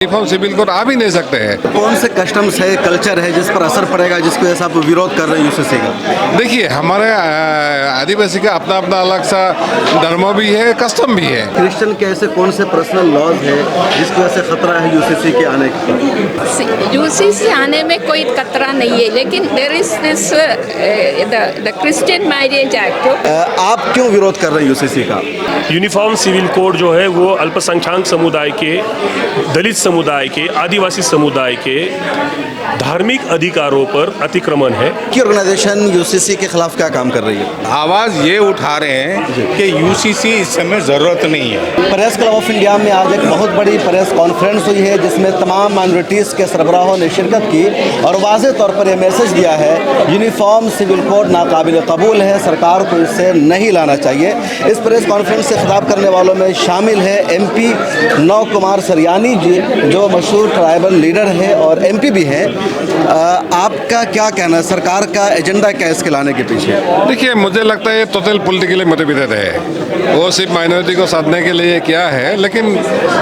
Uniform civil code आ भी नहीं सकते हैं। कौन से कस्टम्स है, कल्चर है जिस पर असर पड़ेगा, जिसकी वजह से आप विरोध कर रहे हैं यूसीसी का? देखिए, हमारे आदिवासी का अपना अपना अलग सा धर्म भी है, कस्टम भी है। क्रिश्चियन के ऐसे कौन से पर्सनल लॉज है जिसकी वजह से खतरा है यूसीसी के आने का? यूसीसी आने में कोई खतरा नहीं है, लेकिन there is this the Christian marriage act. आप क्यों विरोध कर रहे हैं यूसीसी का? यूनिफॉर्म सिविल कोड जो है वो अल्पसंख्यक समुदाय के, दलित समुदाय के, आदिवासी समुदाय के धार्मिक अधिकारों पर अतिक्रमण है। की ऑर्गेनाइजेशन यूसीसी के खिलाफ क्या काम कर रही है? आवाज़ ये उठा रहे हैं कि यूसीसी इस समय ज़रूरत नहीं है। प्रेस क्लब ऑफ इंडिया में आज एक बहुत बड़ी प्रेस कॉन्फ्रेंस हुई है जिसमें तमाम माइनॉरिटीज़ के सरबराहों ने शिरकत की और वाज़ेह तौर पर यह मैसेज दिया है यूनिफॉर्म सिविल कोड नाकाबिल कबूल है, सरकार को इसे नहीं लाना चाहिए। इस प्रेस कॉन्फ्रेंस से खिताब करने वालों में शामिल है MP नव कुमार सरियानी जी, जो मशहूर ट्राइबल लीडर है और MP भी हैं। आपका क्या कहना है, सरकार का एजेंडा क्या है इसके लाने के पीछे? देखिए, मुझे लगता है ये टोटल पॉलिटिकली मोटिवेटेड है। वो सिर्फ माइनॉरिटी को साधने के लिए किया है, लेकिन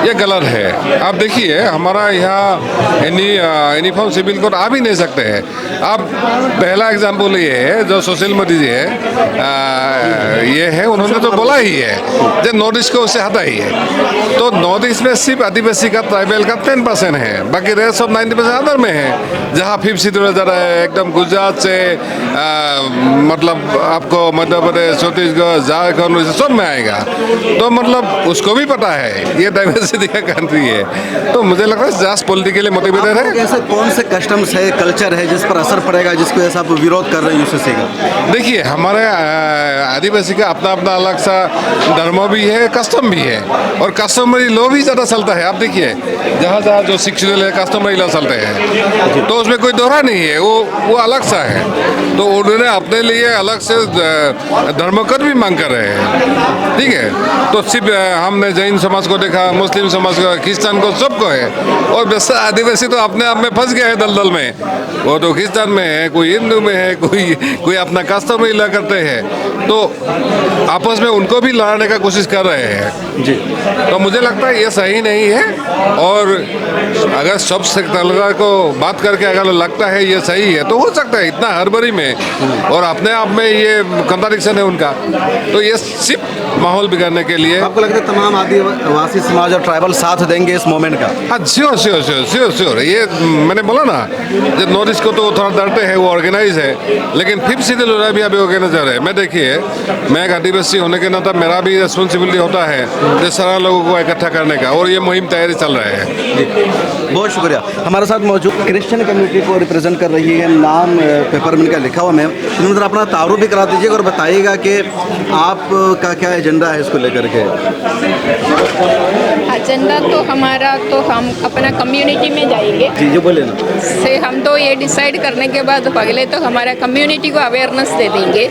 ये गलत है। आप देखिए, हमारा यहाँ यूनिफॉर्म सिविल कोड आ भी नहीं सकते हैं। आप पहला एग्जाम्पल ये है, जो सुशील मोदी जी है, ये है, उन्होंने तो बोला ही है जो नॉर्थ ईस्ट को उससे हटा ही है। तो नॉर्थ ईस्ट में सिर्फ आदिवासी का, ट्राइबल का 10% है, बाकी रेस्ट ऑफ 90% अदर में है। जहाँ 5th शेड्यूल जा रहा है, एकदम गुजरात से मतलब आपको मध्य प्रदेश, छत्तीसगढ़, झारखंड सब में आएगा। तो मतलब उसको भी पता है ये डाइवर्सिटी का कंट्री है। तो मुझे लगता है जस्ट पॉलिटिकली मोटिवेटेड है। ऐसे कौन से कस्टम्स है, कल्चर है जिस पर असर पड़ेगा, जिसकी वजह से आप विरोध कर रहे हैं यूसीसी का? देखिए, हमारे आदिवासी का अपना अपना अलग सा धर्म भी है, कस्टम भी है, और कस्टमरी लॉ भी ज़्यादा चलता है। आप देखिए, जहाँ जहाँ जो शिक्षण है, कस्टमरी लॉ चलते हैं, तो उसमें कोई दोहरा नहीं है, वो अलग सा है। तो उन्होंने अपने लिए अलग से धर्म कर भी मांग कर रहे हैं, ठीक है। तो सिर्फ हमने जैन समाज को देखा, मुस्लिम समाज को, क्रिश्चियन को, सबको है। और वैसे आदिवासी तो अपने आप में फंस गया है दलदल में। वो तो क्रिश्चियन में है, कोई हिंदू में है, कोई अपना कस्टमरी लॉ करते हैं। तो आपस में उनको भी लड़ाने का कोशिश कर रहे हैं जी। तो मुझे लगता है ये सही नहीं है। और अगर सब सेक्टर को बात करके अगर लगता है ये सही है, तो हो सकता है इतना हड़बड़ी में और अपने आप में ये कंट्राडिक्शन है उनका। तो ये सिर्फ माहौल बिगाड़ने के लिए। आपको लगता है तमाम आदिवासी समाज और ट्राइबल साथ देंगे इस मोमेंट का? हाँ, श्योर। ये मैंने बोला ना, जब नॉर्थ ईस्ट को तो थोड़ा डरते हैं, वो ऑर्गेनाइज है, लेकिन 5th शेड्यूल भी अभी ऑर्गेनाइजर है। मैं देखिए, मैं एक आदिवासी होने के नाते मेरा भी रिस्पॉन्सिबिलिटी होता है जो सारा लोगों को इकट्ठा करने का, और ये मुहिम तैयारी चल रहा है। बहुत शुक्रिया। हमारे साथ मौजूद क्रिश्चियन कम्युनिटी को रिप्रेजेंट कर रही है, नाम पेपर में इनका लिखा हुआ। मैम, इन्होंने अपना तारुफ भी करा दीजिएगा और बताइएगा कि आपका क्या एजेंडा है इसको लेकर के। एजेंडा तो हमारा, तो हम अपना कम्युनिटी में जाएंगे जी जो बोले ना से, हम तो ये डिसाइड करने के बाद पहले तो हमारा कम्युनिटी को अवेयरनेस दे देंगे,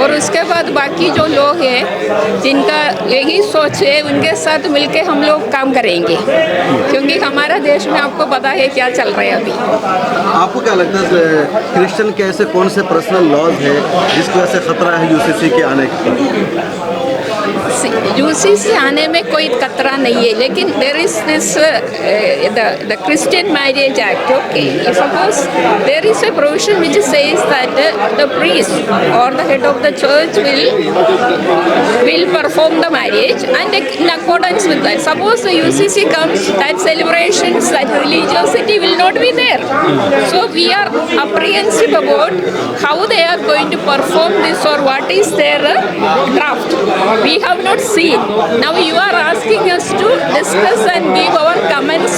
और उसके बाद बाकी जो लोग हैं जिनका यही सोच है, उनके साथ मिलके हम लोग काम करेंगे, क्योंकि हमारा देश में आपको पता है क्या चल रहा है अभी। आपको क्या लगता है क्रिश्चियन के ऐसे कौन से पर्सनल लॉज है जिसकी वजह से खतरा है यूसीसी के आने का? यूसीसी आने में कोई खतरा नहीं है, लेकिन there is this the Christian marriage Act. Okay, suppose there is a provision which says that the priest or the head of the church will perform the marriage, and in accordance with that, suppose the UCC comes, that celebrations, that religiosity will not be there. So we are apprehensive about how they are going to perform this, or what is their draft. We have not seen. Now you are asking us to discuss and give our comments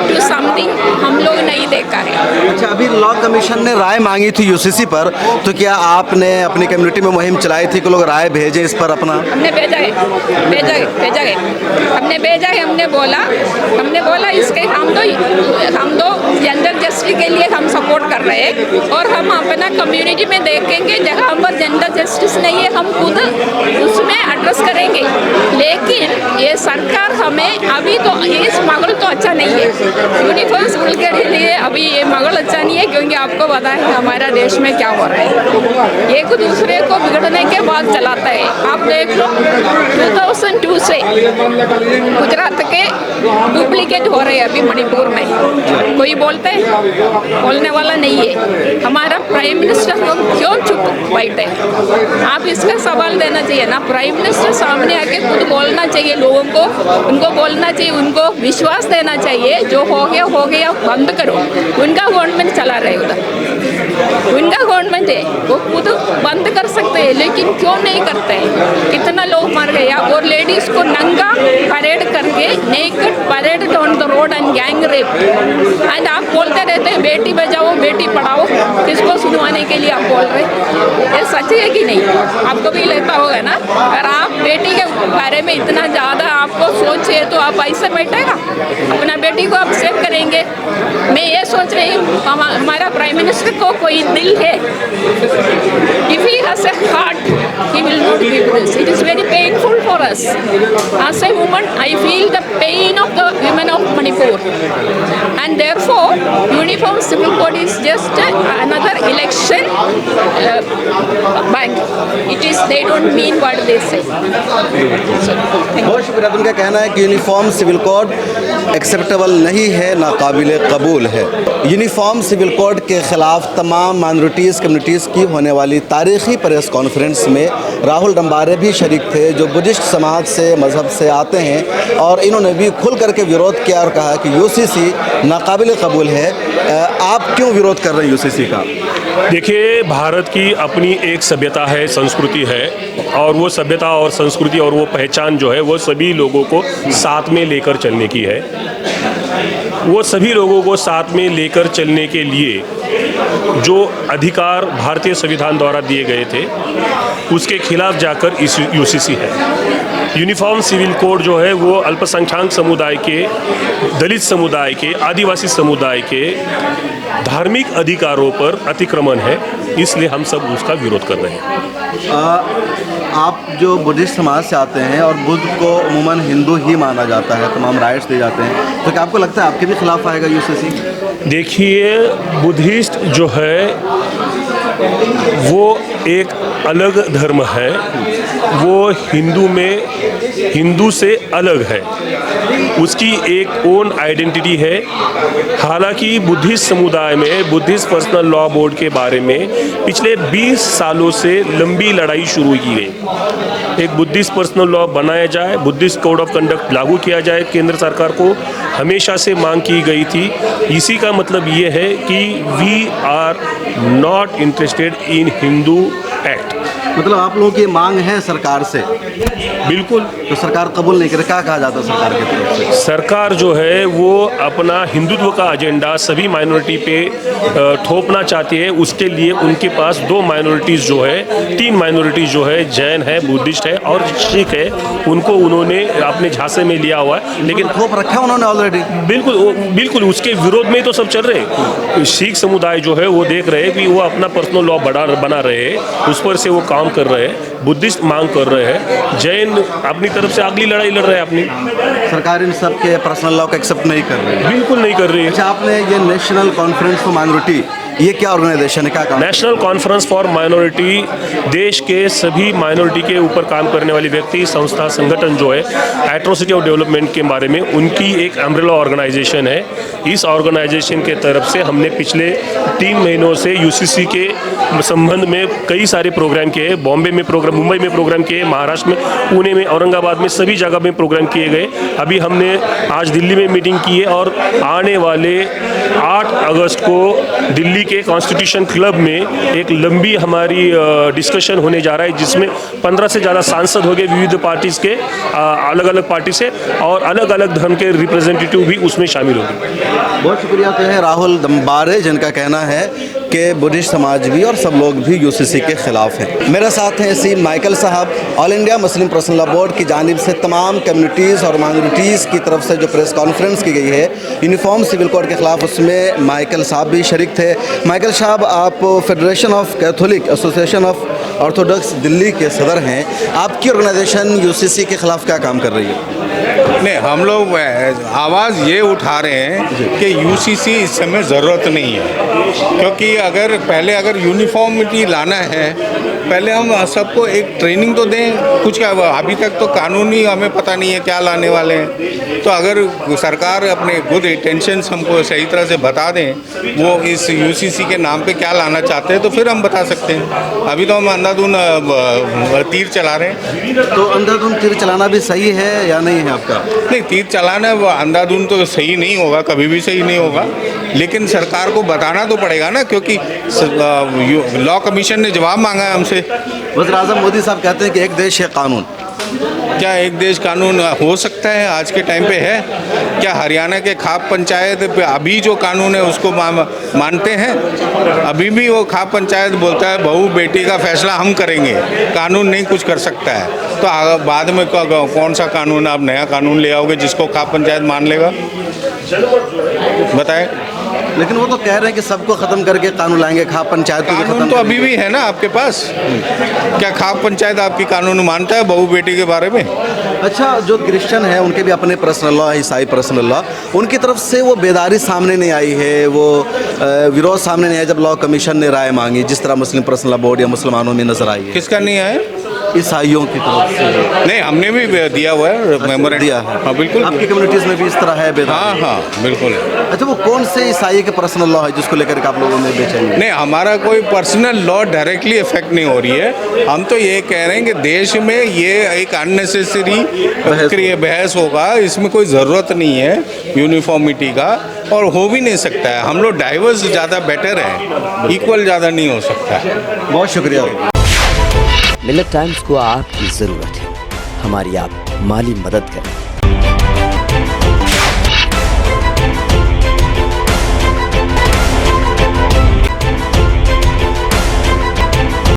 to something हम लोग नहीं देखा है। अच्छा, अभी law commission ने राय मांगी थी यूसीसी पर, तो क्या आपने अपनी कम्युनिटी में मुहिम चलाई थी कि लोग राय भेजें इस पर अपना? हमने भेजा है, हमने बोला इसके हम तो जेंडर जस्टिस के लिए हम सपोर्ट सपोर्ट कर रहे हैं और हम अपना कम्युनिटी में देखेंगे जहाँ पर जेंडर जस्टिस नहीं है हम खुद उसमें एड्रेस करेंगे। लेकिन ये सरकार हमें अभी तो ये स्मगल तो अच्छा नहीं है, यूनिफॉर्म सिविल के लिए अभी ये मगल अच्छा नहीं है, क्योंकि आपको पता है हमारा देश में क्या हो रहा है, एक दूसरे को बिगड़ने के बाद चलाता है। आप देख लो 2002 से गुजरात के डुप्लीकेट हो रहे हैं अभी मणिपुर में, कोई बोलते हैं? बोलने वाला नहीं है। हमारा प्राइम मिनिस्टर लोग क्यों चुप बैठे? आप इसका सवाल देना चाहिए ना, प्राइम मिनिस्टर सामने आके खुद बोलना चाहिए लोगों को, उनको बोलना चाहिए, उनको विश्वास देना चाहिए जो हो गया बंद करो। उनका गवर्नमेंट चला रहे उधर, उनका गवर्नमेंट है, वो खुद बंद कर सकते हैं, लेकिन क्यों नहीं करते हैं? कितना लोग मर गए और लेडीज को नंगा परेड करके naked parade on the road and gang rape. And आप बोलते रहते हैं बेटी बचाओ बेटी पढ़ाओ, किसको सुनवाने के लिए आप बोल रहे हैं? ये सच है कि नहीं? आपको भी लगता होगा ना, अगर आप बेटी के बारे में इतना ज़्यादा आपको सोच है तो आप ऐसे बैठेगा, अपना बेटी को आप सेव करेंगे। मैं ये सोच रही हूँ हमारा प्राइम मिनिस्टर को कोई दिल है, if he has a heart he will not give this. It is very painful for us. As a woman I feel the pain of the women of Manipur, and therefore uniform civil code is just another election bank. It is, they don't mean what they say. बहुत शुक्रिया। उनका कहना है कि uniform civil code acceptable नहीं है, नाकाबिल कबूल है। यूनिफॉर्म सिविल कोड के ख़िलाफ़ तमाम माइनॉरिटीज़ कम्युनिटीज़ की होने वाली तारीख़ी प्रेस कॉन्फ्रेंस में राहुल डम्बारे भी शरीक थे, जो बुद्धिस्ट समाज से मज़हब से आते हैं, और इन्होंने भी खुल करके विरोध किया और कहा कि यूसीसी नाकाबिल कबूल है। आप क्यों विरोध कर रहे हैं यूसीसी का? देखिए, भारत की अपनी एक सभ्यता है, संस्कृति है, और वो सभ्यता और संस्कृति और वो पहचान जो है वो सभी लोगों को साथ में लेकर चलने की है। वो सभी लोगों को साथ में लेकर चलने के लिए जो अधिकार भारतीय संविधान द्वारा दिए गए थे उसके खिलाफ जाकर इस यूसीसी है। यूनिफॉर्म सिविल कोड जो है वो अल्पसंख्यक समुदाय के, दलित समुदाय के, आदिवासी समुदाय के धार्मिक अधिकारों पर अतिक्रमण है, इसलिए हम सब उसका विरोध कर रहे हैं। आप जो बुद्धिस्ट समाज से आते हैं और बुद्ध को अमूमन हिंदू ही माना जाता है, तमाम राइट्स दिए जाते हैं, तो क्या आपको लगता है आपके भी खिलाफ आएगा यूसीसी? देखिए, बुद्धिस्ट जो है वो एक अलग धर्म है, वो हिंदू में हिंदू से अलग है, उसकी एक ओन आइडेंटिटी है। हालांकि बुद्धिस्ट समुदाय में बुद्धिस्ट पर्सनल लॉ बोर्ड के बारे में पिछले 20 सालों से लंबी लड़ाई शुरू की गई। एक बुद्धिस्ट पर्सनल लॉ बनाया जाए, बुद्धिस्ट कोड ऑफ कंडक्ट लागू किया जाए, केंद्र सरकार को हमेशा से मांग की गई थी। इसी का मतलब ये है कि we are not interested in Hindu act. मतलब आप लोगों की मांग है सरकार से? बिल्कुल। तो सरकार कबूल नहीं करे, क्या कहा जाता है सरकार की तरफ से? सरकार जो है वो अपना हिंदुत्व का एजेंडा सभी माइनॉरिटी पे थोपना चाहती है। उसके लिए उनके पास 2 माइनॉरिटीज़ जो है, 3 माइनॉरिटीज़ जो है, जैन है, बुद्धिस्ट है और सिख है, उनको उन्होंने अपने झांसे में लिया हुआ है। लेकिन थोप रखा है उन्होंने ऑलरेडी। बिल्कुल उसके विरोध में तो सब चल रहे हैं। सिख समुदाय जो है वो देख रहे हैं कि वो अपना पर्सनल लॉ बना रहे हैं, उस पर से वो काम कर रहे हैं। बुद्धिस्ट मांग कर रहे हैं, जैन अपनी तरफ से अगली लड़ाई लड़ रहे हैं अपनी। सरकार इन सब के पर्सनल लॉ को एक्सेप्ट नहीं कर रही है? बिल्कुल नहीं कर रही है। अच्छा, आपने ये नेशनल कॉन्फ्रेंस फॉर माइनॉरिटी, ये क्या ऑर्गेनाइजेशन है, क्या काम? नेशनल कॉन्फ्रेंस फॉर माइनॉरिटी देश के सभी माइनॉरिटी के ऊपर काम करने वाली व्यक्ति, संस्था, संगठन जो है एट्रोसिटी ऑफ डेवलपमेंट के बारे में उनकी एक अम्ब्रेला ऑर्गेनाइजेशन है। इस ऑर्गेनाइजेशन के तरफ से हमने पिछले 3 महीनों से यूसीसी के संबंध में कई सारे प्रोग्राम किए। बॉम्बे में प्रोग्राम, मुंबई में प्रोग्राम किए, महाराष्ट्र में, पुणे में, औरंगाबाद में, सभी जगह में प्रोग्राम किए गए। अभी हमने आज दिल्ली में मीटिंग की है और आने वाले 8 अगस्त को दिल्ली के कॉन्स्टिट्यूशन क्लब में एक लंबी हमारी डिस्कशन होने जा रहा है, जिसमें 15 से ज़्यादा सांसद होंगे विविध पार्टीज़ के, अलग अलग पार्टी से, और अलग अलग धर्म के रिप्रेजेंटेटिव भी उसमें शामिल होंगे। बहुत शुक्रिया। तो है राहुल डम्बारे, जिनका कहना है कि बुद्धिस्ट समाज भी और सब लोग भी यूसीसी के ख़िलाफ़ हैं। मेरे साथ हैं सी माइकल साहब। All India Muslim personal law board की जानिब से तमाम कम्युनिटीज़ और माइनॉरिटीज़ की तरफ से जो प्रेस कॉन्फ्रेंस की गई है यूनिफॉर्म सिविल कोड के ख़िलाफ़, उसमें माइकल साहब भी शरीक थे। माइकल साहब, आप federation of Catholic association of Orthodox Delhi के सदर हैं। आपकी ऑर्गेनाइजेशन यूसीसी के ख़िलाफ़ क्या काम कर रही है? नहीं, हम लोग आवाज़ ये उठा रहे हैं कि यूसीसी इस समय ज़रूरत नहीं है, क्योंकि अगर यूनिफॉर्मिटी लाना है, पहले हम सबको एक ट्रेनिंग तो दें। कुछ अभी तक तो कानूनी हमें पता नहीं है क्या लाने वाले हैं। तो अगर सरकार अपने गुड इंटेंशंस हमको सही तरह से बता दें वो इस यूसीसी के नाम पे क्या लाना चाहते हैं, तो फिर हम बता सकते हैं। अभी तो हम अंधाधुन तीर चला रहे हैं। तो अंधाधुन तीर चलाना भी सही है या नहीं है आपका? नहीं, तीर चलाना वो अंधाधुन तो सही नहीं होगा, कभी भी सही नहीं होगा, लेकिन सरकार को बताना तो पड़ेगा ना, क्योंकि लॉ कमीशन ने जवाब मांगा है हमसे। वज़ीर आज़म मोदी साहब कहते हैं कि एक देश है कानून। क्या एक देश कानून हो सकता है? आज के टाइम पे है क्या? हरियाणा के खाप पंचायत पे अभी जो कानून है उसको मानते हैं? अभी भी वो खाप पंचायत बोलता है बहू बेटी का फैसला हम करेंगे, कानून नहीं कुछ कर सकता है। तो बाद में कौन सा कानून, आप नया कानून ले आओगे जिसको खाप पंचायत मान लेगा? बताएं। लेकिन वो तो कह रहे हैं कि सबको ख़त्म करके कानून लाएंगे, खाप पंचायत को भी कानून खत्म तो अभी भी है ना आपके पास। क्या खाप पंचायत आपकी कानून मानता है बहू बेटी के बारे में? अच्छा, जो क्रिश्चियन है उनके भी अपने पर्सनल लॉ है, ईसाई पर्सनल लॉ, उनकी तरफ से वो बेदारी सामने नहीं आई है, वो विरोध सामने नहीं आया जब लॉ कमीशन ने राय मांगी, जिस तरह मुस्लिम पर्सनल लॉ बोर्ड या मुसलमानों में नजर आई है। किसका नहीं आया? ईसाइयों की तरफ से। नहीं, हमने भी दिया हुआ है मेमोरेंडम। दिया है? हाँ बिल्कुल। आपकी कम्युनिटीज़ में भी इस तरह है बेदारी? हाँ हाँ बिल्कुल है। अच्छा, वो कौन से ईसाई के पर्सनल लॉ है जिसको लेकर के आप लोगों ने बेचैनी? नहीं, हमारा कोई पर्सनल लॉ डायरेक्टली इफेक्ट नहीं हो रही है। हम तो ये कह रहे हैं कि देश में ये एक अननेसेसरी बहस होगा, इसमें कोई ज़रूरत नहीं है यूनिफॉर्मिटी का, और हो भी नहीं सकता है। हम लोग डाइवर्स ज़्यादा बेटर है, इक्वल ज़्यादा नहीं हो सकता है। बहुत शुक्रिया। मिलत टाइम्स को आपकी ज़रूरत है, हमारी आप माली मदद करें।